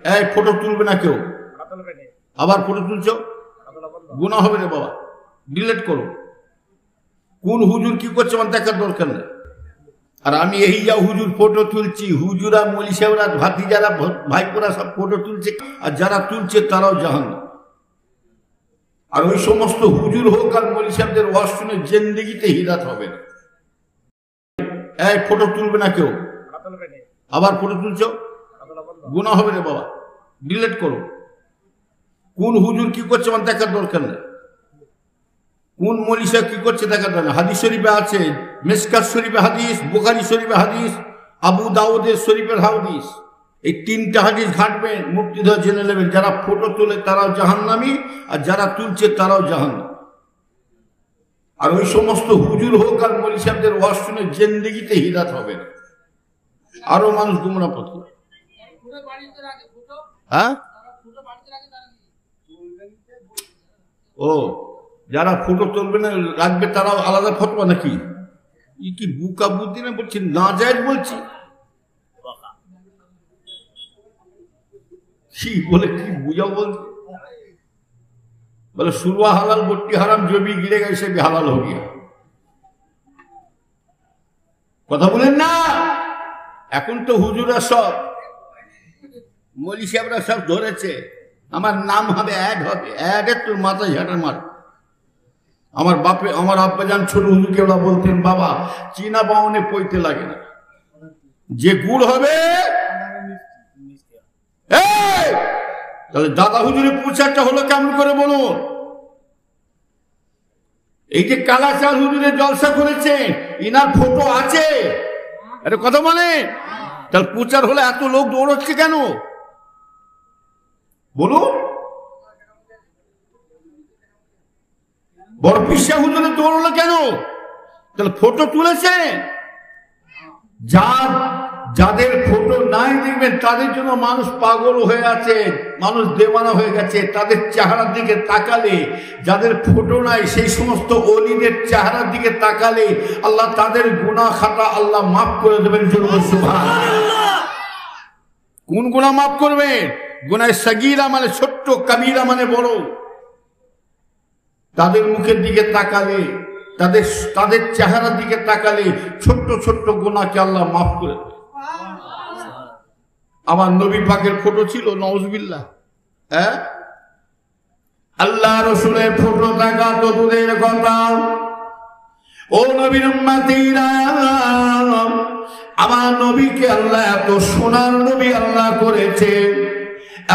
এই ফটো তুলবে না কেউ, আবার ফটো তুলছো, গুনাহ হবে রে বাবা, ডিলিট করো। কোন হুজুর কি করছে আমার দেখার দরকার নেই। আর আমি এই যা হুজুর ফটো তুলছি, হুজুরা মলি সাহেবরা ভাতিজারা ভাইপোরা সব ফটো তুলছে, আর যারা তুলছে তারাও জাহান্নাম। আর ওই সমস্ত হুজুর হোক আর মলি সাহেবদের ওয়াজ শুনে জিন্দেগিতে হিদায়াত হবে না। এই ফটো তুলবে না কেউ, আবার ফটো তুলছো, গুনাহ হবে রে বাবা, ডিলিট করো। কোন হুজুর কি করছে আমার দেখার দরকার নেই, কোন মলি সাহেব কি করছে দেখার দরকার নেই। হাদিস শরীফে আছে, মিশকাত শরীফে হাদিস, বুখারী শরীফে হাদিস, আবু দাউদের শরীফের হাদিস। এই তিনটা হাদিস ঘাটবেন, মুক্তি ধরে জেনে নেবেন। যারা ফটো তোলে তারাও জাহান্নামী, আর যারা তুলছে তারাও জাহান্নামী। আর ওই সমস্ত হুজুর হোক আর মলি সাহেবদের ওয়াজ শুনে জিন্দেগিতে হিদায়াত হবে না, আরো মানুষ গুমরাহ পথে। হ্যাঁ, ও যারা ফটো তুলবে না রাখবে তারাও আলাদা ফতোয়া নাকি? কি বুকা বুদ্ধি না বলছি, না যায় বলছি, কি বলে কি বুঝাও বলছে। बोले शुरुआ हलाल बट्टी हराम जो भी गिरेगा इसे भी हलाल हो गया। কথা বলেন না। এখন তো হুজুরা সব মৌলী সাহেবরা সব ধরেছে, আমার নাম হবে, অ্যাড হবে, অ্যাডের তোর মাথায় ঝাঁটার মার। আমার বাপে আমার আব্বাজান ছোট হুজুরকে ওরা বলতেন, বাবা চীনা বাউনে পইতে লাগে না, যে গুড় হবে। তাহলে দাদা হুজুরের প্রচারটা হলো কেমন করে বলুন? এই যে কালাচাঁদ হুজুরের জলসা করেছে, ইনার ফটো আছে, এটা কথা মানে, তাহলে প্রচার হলে এত লোক দৌড়চ্ছে কেন বলুন? বড় পিসা হুজুরের দৌড়লো কেন? তাহলে ফটো তুলেছে। যাদের ফটো নাই দেখবেন তাদের জন্য মানুষ পাগল হয়ে আছে, মানুষ দেওয়ানা হয়ে গেছে। তাদের চেহারার দিকে তাকালে, যাদের ফটো নাই সেই সমস্ত ওলিদের চেহারার দিকে তাকালে আল্লাহ তাদের গুনাহ খাতা আল্লাহ মাফ করে দেবেন। সুবহানাল্লাহ। কোন গুনাহ মাফ করবে? গুনাহ সগীরা মানে ছোট্ট, কবিরা মানে বড়। তাদের মুখের দিকে তাকালে, তাদের চেহারার দিকে তাকালে ছোট্ট ছোট্ট গুনাহকে আল্লাহ মাফ করে দেবে। আমার নবী পাকের ফটো ছিল, নাউজুবিল্লাহ। হ্যাঁ, আল্লাহ রাসূলের ফটো থাকা তো দূরের কথা। ও নবীর উম্মতিরা, আমার নবীকে আল্লাহ এত সোনার নবী আল্লাহ করেছে,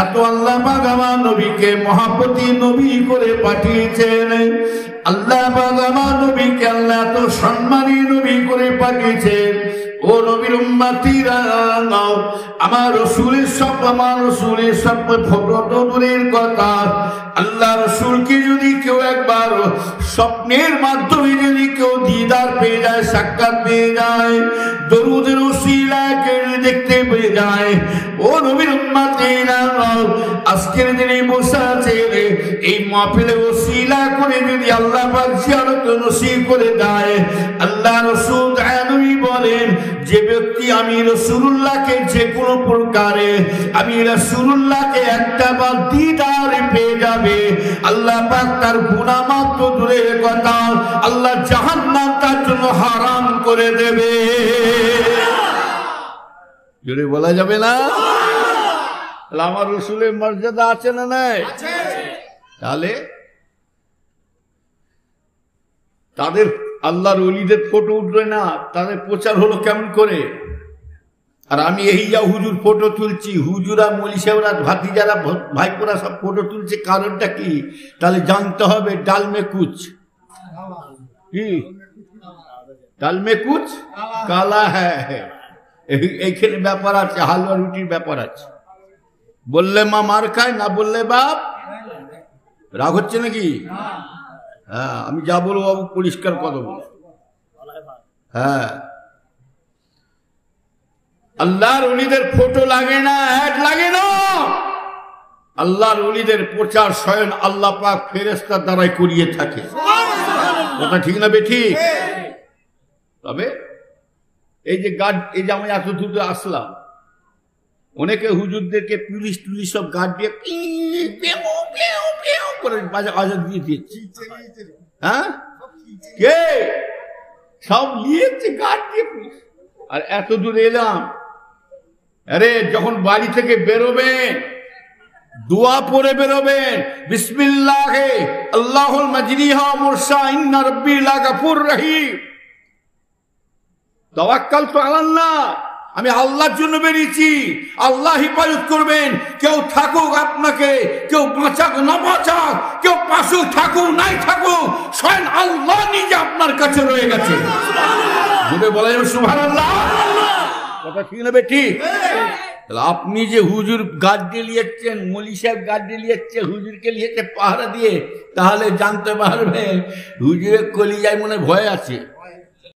এত আল্লাহ পাক আমার নবীকে মহাপতি নবী করে পাঠিয়েছেন। আল্লাহ পাক আমার নবীকে আল্লাহ এত সম্মানী নবী করে পাঠিয়েছেন। ও নবীর উম্মতিরা, আমার রাসূলের সব ফটো তো দূরের কথা, আল্লাহ রাসূলকে যদি কেউ একবার স্বপ্নের মাধ্যমে যদি কেউ দিদার পেয়ে যায়, সাক্ষাৎ পেয়ে যায়, দরুদের ওসিলায় দেখতে পেয়ে যায়, ও নবীর উম্মতিরা, আজকের দিনে বসে আছে এই মাহফিলে ওসিলা করে যদি আল্লাহ পাক জিয়ারত নসিব করে দেয়, আল্লাহ রাসূল নবী বলেন, যে ব্যক্তি আমি রাসূলুল্লাহকে যে কোনো প্রকারে, আমি রাসূলুল্লাহকে একটা বার দিদার পেয়ে যাবে, আল্লাহ পাক তার গুনাহ মাফ তো দূরের কথা, আল্লাহ জাহান্নাম তার জন্য হারাম করে দেবে। যদি বলা যাবে না, আমার রাসূলের মর্যাদা আছে না নাই? তাহলে তাদের আল্লাহর ওলিদের ফটো উঠবে না, তাদের প্রচার হলো কেমন করে? আর আমি এই যা হুজুর ফটো তুলছি, হুজুরা মলি সাহেবরা ভাতিজারা ভাইপোরা সব ফটো তুলছে, কারণটা কি? তাহলে জানতে হবে ডাল মে কুচ কি, ডাল মে কুচ কালা হ্যাঁ, এইখানে ব্যাপার আছে, হালুয়া রুটির ব্যাপার আছে। বললে মা মার খায়, না বললে বাপ রাগ হচ্ছে নাকি? হ্যাঁ, আমি যা বলবো বাবু পরিষ্কার কথা বলবো। হ্যাঁ, আল্লাহর ওলিদের ফটো লাগে না, অ্যাড লাগে না। আল্লাহর ওলিদের প্রচার স্বয়ং আল্লাহ পাক ফেরেশতার দ্বারাই করিয়ে থাকে। কথা ঠিক না বেঠিক? তবে এই যে আমি এত দূরে আসলাম, অনেকে হুজুরদেরকে পুলিশ টুলিশ সব গার্ড দিয়ে করে আজাদ দিয়ে দিয়েছে। হ্যাঁ, কে সব নিয়েছে গার্ড দিয়ে পুলিশ। আর এত দূর এলাম, আরে যখন বাড়ি থেকে বেরোবেন দোয়া পড়ে বেরোবেন, বিসমিল্লাহে আল্লাহুল মাজরিহা মুরসা ইন্না রাব্বি লা গাফুর রহিম, তাওয়াক্কালতু আলাল্লাহ, আমি আল্লাহর জন্য বেরিয়েছি, আল্লাহ হিফাজত করবেন। কেউ থাকুক আপনাকে, কেউ বাঁচাক না বাঁচাক, কেউ পাশে থাকুক নাই থাকুক, স্বয়ং আল্লাহ নিজে আপনার কাছে রয়ে গেছে। যদি বলেন সুবহানাল্লাহ, কথা ঠিক না ঠিক? আপনি যে হুজুর গার্ড দিয়ে লিয়েছেন, মলি সাহেব গার্ড দিয়ে লিয়েছে, হুজুরকে লিয়েছে পাহারা দিয়ে, তাহলে জানতে পারবেন হুজুরের কলিজায় মনে ভয় আছে।